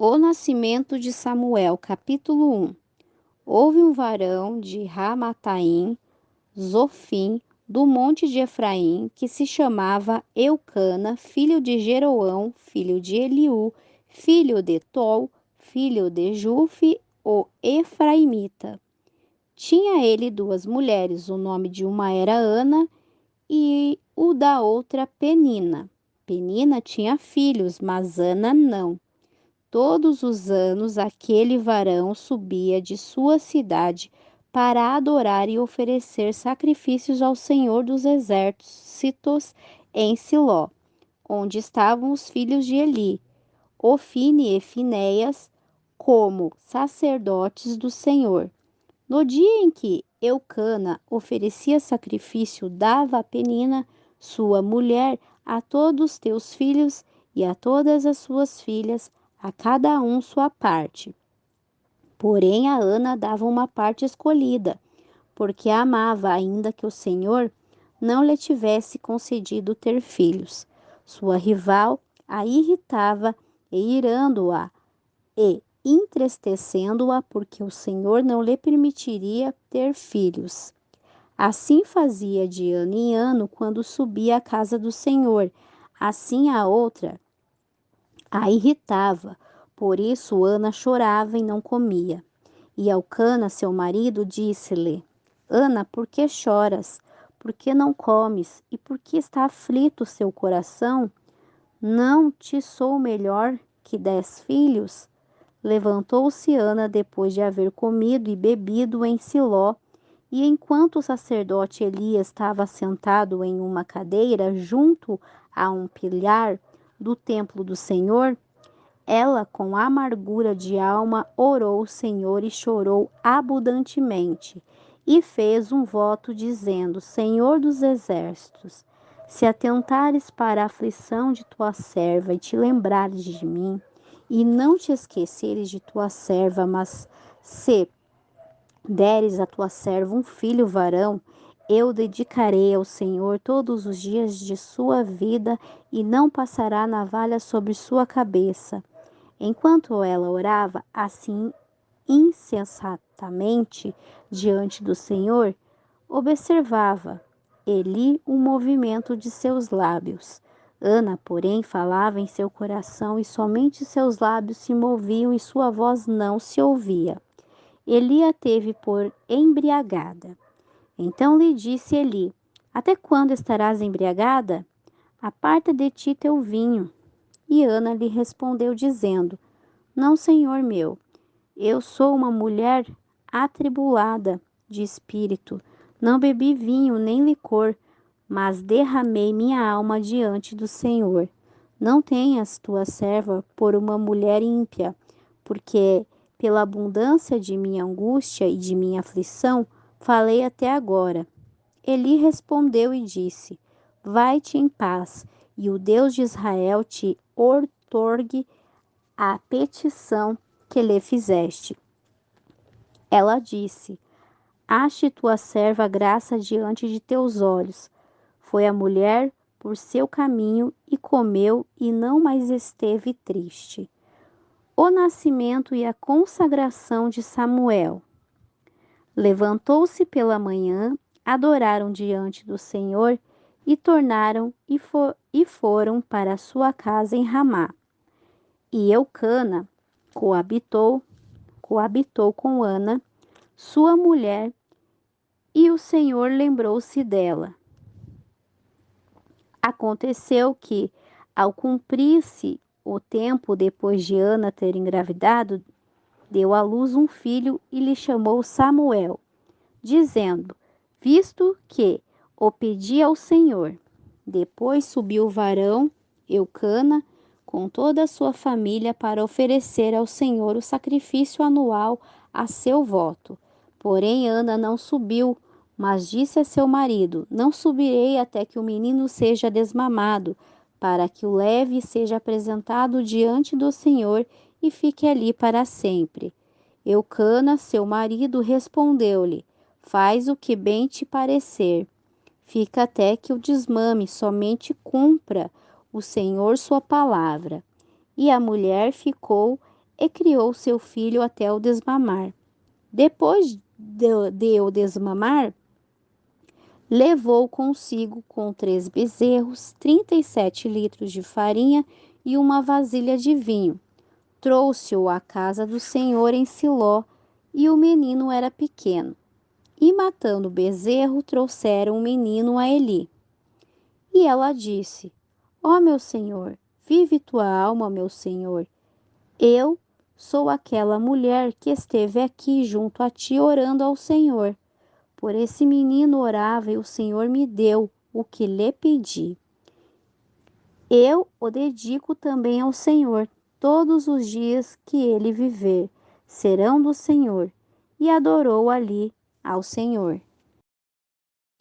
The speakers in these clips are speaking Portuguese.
O nascimento de Samuel, capítulo 1. Houve um varão de Ramataim, Zofim, do monte de Efraim, que se chamava Eucana, filho de Jeroão, filho de Eliú, filho de Tol, filho de Jufe, o Efraimita. Tinha ele duas mulheres, o nome de uma era Ana e o da outra Penina. Penina tinha filhos, mas Ana não. Todos os anos aquele varão subia de sua cidade para adorar e oferecer sacrifícios ao Senhor dos Exércitos em Siló, onde estavam os filhos de Eli, Ofni e Finéias, como sacerdotes do Senhor. No dia em que Eucana oferecia sacrifício, dava a Penina, sua mulher, a todos teus filhos e a todas as suas filhas, a cada um sua parte. Porém, a Ana dava uma parte escolhida, porque a amava, ainda que o Senhor não lhe tivesse concedido ter filhos. Sua rival a irritava e irando-a e entristecendo-a, porque o Senhor não lhe permitiria ter filhos. Assim fazia de ano em ano quando subia à casa do Senhor. Assim a outra a irritava, por isso Ana chorava e não comia. E Elcana, seu marido, disse-lhe: Ana, por que choras? Por que não comes? E por que está aflito o seu coração? Não te sou melhor que 10 filhos? Levantou-se Ana depois de haver comido e bebido em Siló, e enquanto o sacerdote Elias estava sentado em uma cadeira junto a um pilar do templo do Senhor, ela, com amargura de alma, orou ao Senhor e chorou abundantemente, e fez um voto dizendo: Senhor dos exércitos, se atentares para a aflição de tua serva e te lembrares de mim, e não te esqueceres de tua serva, mas se deres a tua serva um filho varão, eu dedicarei ao Senhor todos os dias de sua vida, e não passará navalha sobre sua cabeça. Enquanto ela orava assim insensatamente diante do Senhor, observava Eli o movimento de seus lábios. Ana, porém, falava em seu coração e somente seus lábios se moviam e sua voz não se ouvia. Eli a teve por embriagada. Então lhe disse Eli: Até quando estarás embriagada? Aparta de ti teu vinho. E Ana lhe respondeu dizendo: Não, senhor meu, eu sou uma mulher atribulada de espírito. Não bebi vinho nem licor, mas derramei minha alma diante do Senhor. Não tenhas tua serva por uma mulher ímpia, porque pela abundância de minha angústia e de minha aflição falei até agora. Eli respondeu e disse: Vai-te em paz, e o Deus de Israel te outorgue a petição que lhe fizeste. Ela disse: Ache tua serva graça diante de teus olhos. Foi a mulher por seu caminho e comeu e não mais esteve triste. O nascimento e a consagração de Samuel. Levantou-se pela manhã, adoraram diante do Senhor e tornaram e foram para sua casa em Ramá. E Eucana coabitou com Ana, sua mulher, e o Senhor lembrou-se dela. Aconteceu que, ao cumprir-se o tempo depois de Ana ter engravidado, deu à luz um filho e lhe chamou Samuel, dizendo: Visto que o pedi ao Senhor. Depois subiu o varão, Eucana, com toda a sua família para oferecer ao Senhor o sacrifício anual a seu voto. Porém, Ana não subiu, mas disse a seu marido: Não subirei até que o menino seja desmamado, para que o leve e seja apresentado diante do Senhor e fique ali para sempre. Eucana, seu marido, respondeu-lhe: Faz o que bem te parecer. Fica até que o desmame, somente cumpra o Senhor sua palavra. E a mulher ficou e criou seu filho até o desmamar. Depois de o desmamar, levou consigo com 3 bezerros, 37 litros de farinha e uma vasilha de vinho. Trouxe-o à casa do Senhor em Siló, e o menino era pequeno. E matando o bezerro, trouxeram o menino a Eli. E ela disse: Ó meu senhor, vive tua alma, meu senhor. Eu sou aquela mulher que esteve aqui junto a ti orando ao Senhor. Por esse menino orava e o Senhor me deu o que lhe pedi. Eu o dedico também ao Senhor. Todos os dias que ele viver serão do Senhor. E adorou ali ao Senhor.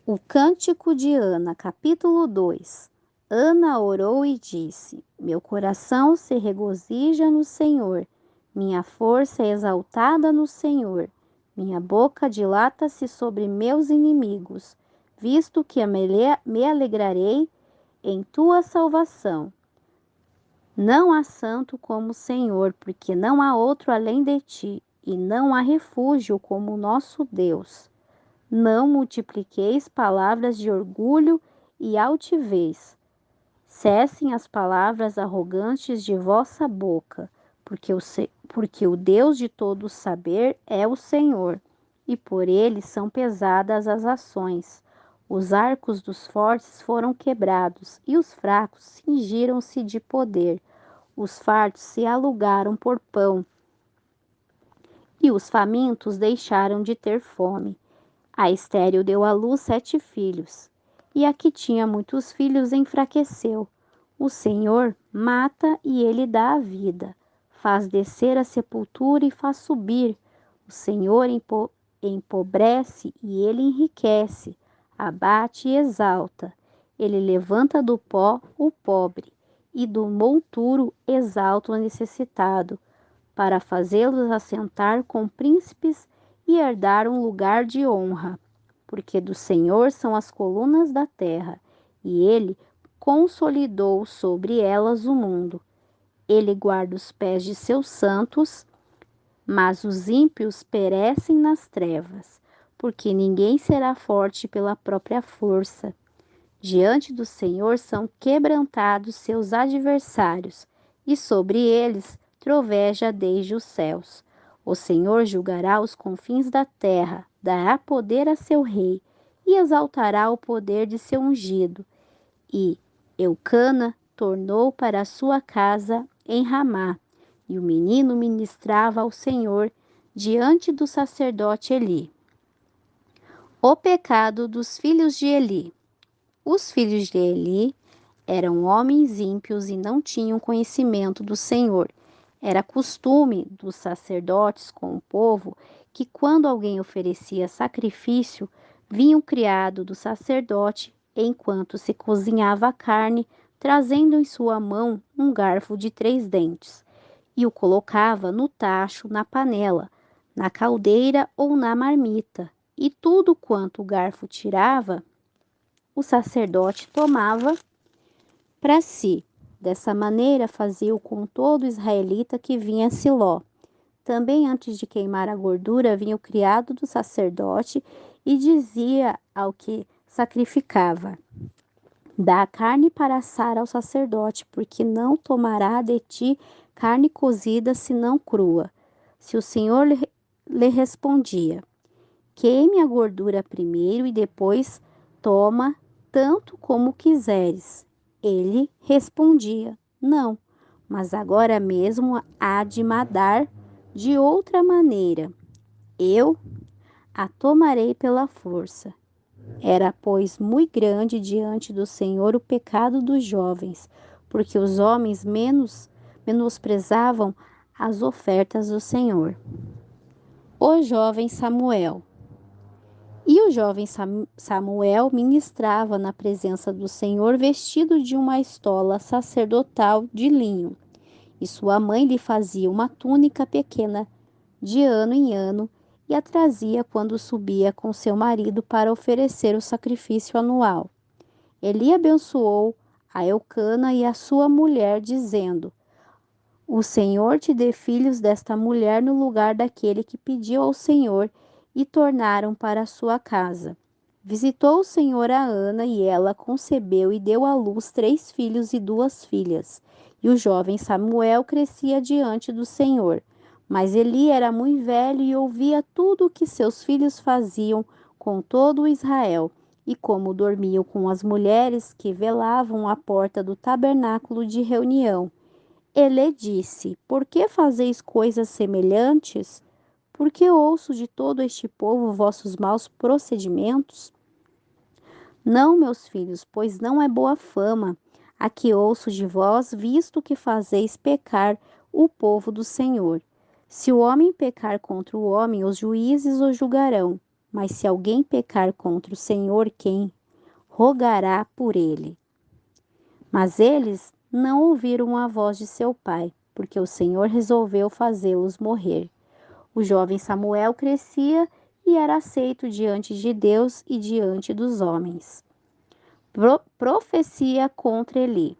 O Cântico de Ana, capítulo 2. Ana orou e disse: Meu coração se regozija no Senhor, minha força é exaltada no Senhor. Minha boca dilata-se sobre meus inimigos, visto que me alegrarei em tua salvação. Não há santo como o Senhor, porque não há outro além de ti, e não há refúgio como o nosso Deus. Não multipliqueis palavras de orgulho e altivez. Cessem as palavras arrogantes de vossa boca, porque o Deus de todo saber é o Senhor, e por ele são pesadas as ações. Os arcos dos fortes foram quebrados, e os fracos cingiram-se de poder. Os fartos se alugaram por pão, e os famintos deixaram de ter fome. A estéril deu à luz 7 filhos, e a que tinha muitos filhos enfraqueceu. O Senhor mata e ele dá a vida, faz descer a sepultura e faz subir. O Senhor empobrece e ele enriquece, abate e exalta. Ele levanta do pó o pobre, e do monturo exalta o necessitado, para fazê-los assentar com príncipes e herdar um lugar de honra, porque do Senhor são as colunas da terra, e ele consolidou sobre elas o mundo. Ele guarda os pés de seus santos, mas os ímpios perecem nas trevas, porque ninguém será forte pela própria força. Diante do Senhor são quebrantados seus adversários, e sobre eles troveja desde os céus. O Senhor julgará os confins da terra, dará poder a seu rei, e exaltará o poder de seu ungido. E Eucana tornou para a sua casa em Ramá, e o menino ministrava ao Senhor diante do sacerdote Eli. O pecado dos filhos de Eli. Os filhos de Eli eram homens ímpios e não tinham conhecimento do Senhor. Era costume dos sacerdotes com o povo que, quando alguém oferecia sacrifício, vinha o criado do sacerdote enquanto se cozinhava a carne, trazendo em sua mão um garfo de 3 dentes, e o colocava no tacho, na panela, na caldeira ou na marmita, e tudo quanto o garfo tirava, o sacerdote tomava para si. Dessa maneira fazia-o com todo israelita que vinha a Siló. Também antes de queimar a gordura vinha o criado do sacerdote e dizia ao que sacrificava: Dá a carne para assar ao sacerdote, porque não tomará de ti carne cozida senão crua. Se o Senhor lhe respondia: Queime a gordura primeiro e depois toma tanto como quiseres. Ele respondia: Não, mas agora mesmo há de mandar de outra maneira. Eu a tomarei pela força. Era, pois, muito grande diante do Senhor o pecado dos jovens, porque os homens menosprezavam as ofertas do Senhor. O jovem Samuel. E o jovem Samuel ministrava na presença do Senhor vestido de uma estola sacerdotal de linho, e sua mãe lhe fazia uma túnica pequena de ano em ano e a trazia quando subia com seu marido para oferecer o sacrifício anual. Eli abençoou a Eucana e a sua mulher, dizendo: O Senhor te dê filhos desta mulher no lugar daquele que pediu ao Senhor, e tornaram para a sua casa. Visitou o Senhor a Ana, e ela concebeu e deu à luz 3 filhos e 2 filhas. E o jovem Samuel crescia diante do Senhor. Mas Eli era muito velho e ouvia tudo o que seus filhos faziam com todo o Israel, e como dormiam com as mulheres que velavam à porta do tabernáculo de reunião. Ele disse: Por que fazeis coisas semelhantes? Porque ouço de todo este povo vossos maus procedimentos? Não, meus filhos, pois não é boa fama a que ouço de vós, visto que fazeis pecar o povo do Senhor. Se o homem pecar contra o homem, os juízes o julgarão. Mas se alguém pecar contra o Senhor, quem rogará por ele? Mas eles não ouviram a voz de seu pai, porque o Senhor resolveu fazê-los morrer. O jovem Samuel crescia e era aceito diante de Deus e diante dos homens. Profecia contra Eli.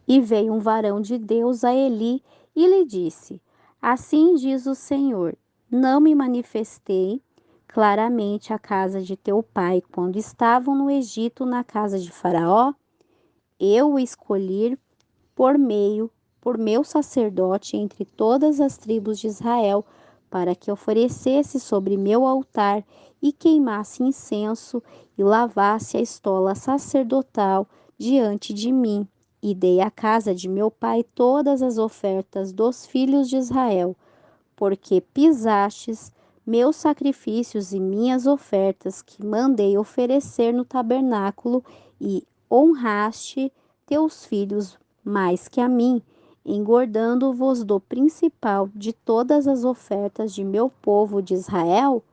E veio um varão de Deus a Eli e lhe disse: Assim diz o Senhor: Não me manifestei claramente à casa de teu pai quando estavam no Egito na casa de Faraó? Eu o escolhi por meu sacerdote entre todas as tribos de Israel, para que oferecesse sobre meu altar e queimasse incenso e lavasse a estola sacerdotal diante de mim. E dei à casa de meu pai todas as ofertas dos filhos de Israel, porque pisastes meus sacrifícios e minhas ofertas que mandei oferecer no tabernáculo, e honraste teus filhos mais que a mim, engordando-vos do principal de todas as ofertas de meu povo de Israel?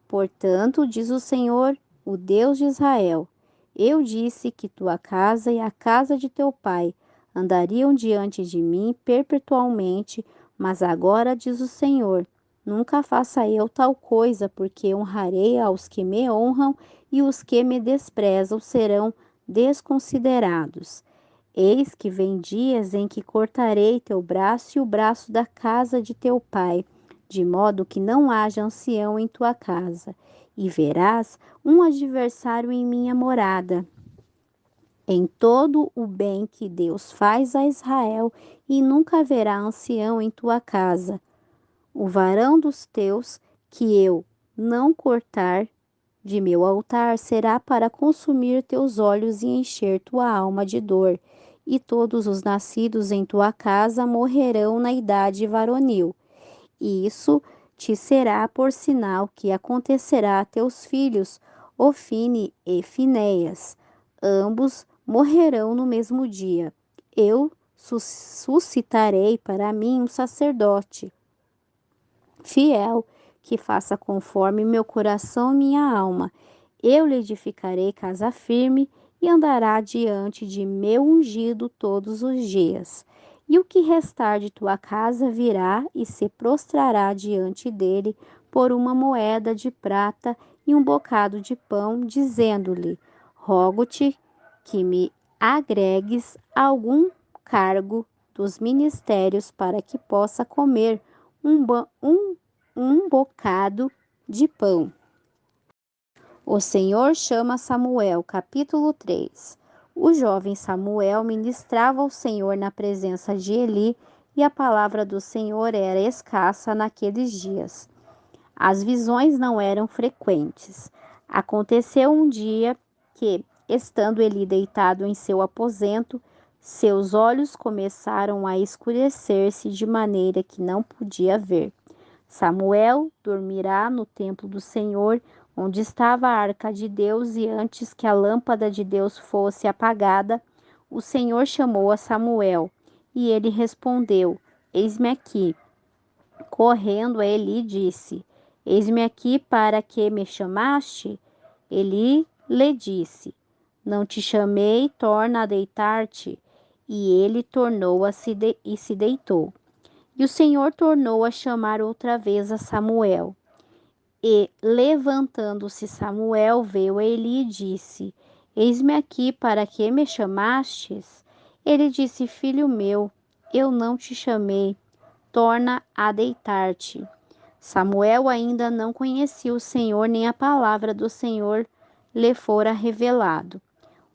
Portanto, diz o Senhor, o Deus de Israel: Eu disse que tua casa e a casa de teu pai andariam diante de mim perpetuamente, mas agora diz o Senhor: Nunca faça eu tal coisa, porque honrarei aos que me honram e os que me desprezam serão desconsiderados. Eis que vem dias em que cortarei teu braço e o braço da casa de teu pai, de modo que não haja ancião em tua casa, e verás um adversário em minha morada. Em todo o bem que Deus faz a Israel, e nunca haverá ancião em tua casa. O varão dos teus, que eu não cortar de meu altar, será para consumir teus olhos e encher tua alma de dor, e todos os nascidos em tua casa morrerão na idade varonil. E isso te será por sinal que acontecerá a teus filhos, Ofine e Finéias. Ambos morrerão no mesmo dia. Eu suscitarei para mim um sacerdote fiel, que faça conforme meu coração e minha alma. Eu lhe edificarei casa firme e andará diante de meu ungido todos os dias. E o que restar de tua casa virá e se prostrará diante dele por uma moeda de prata e um bocado de pão, dizendo-lhe: Rogo-te que me agregues algum cargo dos ministérios para que possa comer um bocado de pão. O Senhor chama Samuel, capítulo 3. O jovem Samuel ministrava ao Senhor na presença de Eli, e a palavra do Senhor era escassa naqueles dias. As visões não eram frequentes. Aconteceu um dia que, estando Eli deitado em seu aposento, seus olhos começaram a escurecer-se de maneira que não podia ver. Samuel dormirá no templo do Senhor, onde estava a arca de Deus, e antes que a lâmpada de Deus fosse apagada, o Senhor chamou a Samuel, e ele respondeu: Eis-me aqui. Correndo a Eli, disse: Eis-me aqui, para que me chamaste? Eli lhe disse: Não te chamei, torna a deitar-te. E ele e se deitou. E o Senhor tornou a chamar outra vez a Samuel. E, levantando-se Samuel, veio a Eli e disse: Eis-me aqui, para que me chamastes? Ele disse: Filho meu, eu não te chamei, torna a deitar-te. Samuel ainda não conhecia o Senhor, nem a palavra do Senhor lhe fora revelado.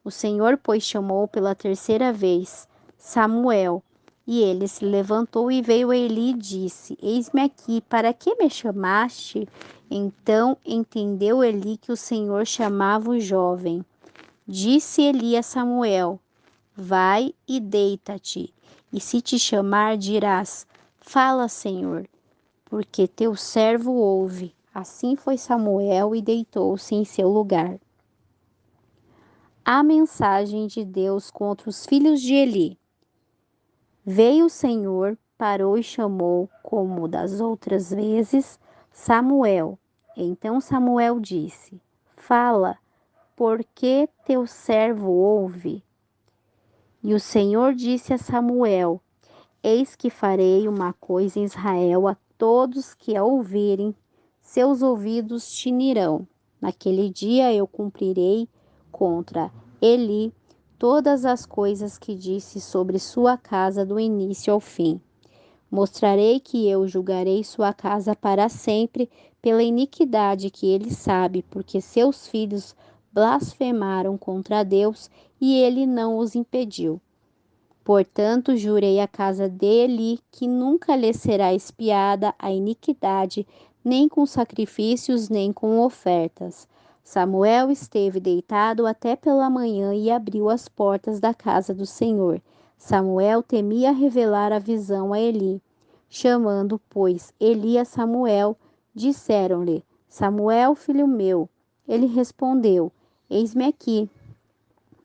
O Senhor, pois, chamou pela terceira vez Samuel, e ele se levantou e veio a Eli e disse: Eis-me aqui, para que me chamaste? Então entendeu Eli que o Senhor chamava o jovem. Disse Eli a Samuel: Vai e deita-te, e se te chamar, dirás: Fala, Senhor, porque teu servo ouve. Assim foi Samuel e deitou-se em seu lugar. A mensagem de Deus contra os filhos de Eli. Veio o Senhor, parou e chamou, como das outras vezes, Samuel. Então Samuel disse: Fala, porque teu servo ouve. E o Senhor disse a Samuel: Eis que farei uma coisa em Israel a todos que a ouvirem, seus ouvidos tinirão. Naquele dia eu cumprirei contra Eli todas as coisas que disse sobre sua casa do início ao fim. Mostrarei que eu julgarei sua casa para sempre pela iniquidade que ele sabe, porque seus filhos blasfemaram contra Deus e ele não os impediu. Portanto, jurei à casa dele que nunca lhe será expiada a iniquidade, nem com sacrifícios, nem com ofertas. Samuel esteve deitado até pela manhã e abriu as portas da casa do Senhor. Samuel temia revelar a visão a Eli. Chamando, pois, Eli a Samuel, disseram-lhe: Samuel, filho meu. Ele respondeu: Eis-me aqui.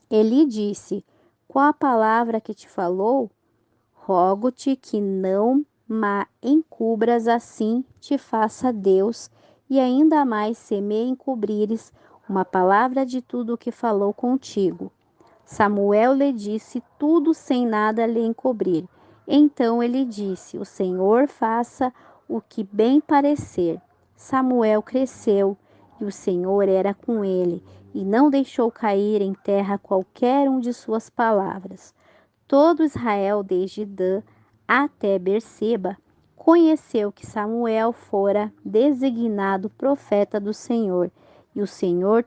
Eli disse: Qual a palavra que te falou? Rogo-te que não ma encubras, assim te faça Deus, e ainda mais se me encobrires uma palavra de tudo o que falou contigo. Samuel lhe disse tudo sem nada lhe encobrir. Então ele disse: O Senhor faça o que bem parecer. Samuel cresceu, e o Senhor era com ele, e não deixou cair em terra qualquer um de suas palavras. Todo Israel, desde Dan até Berseba, conheceu que Samuel fora designado profeta do Senhor, e o Senhor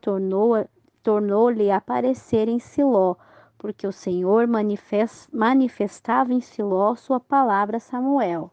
tornou-lhe a aparecer em Siló, porque o Senhor manifestava em Siló sua palavra a Samuel.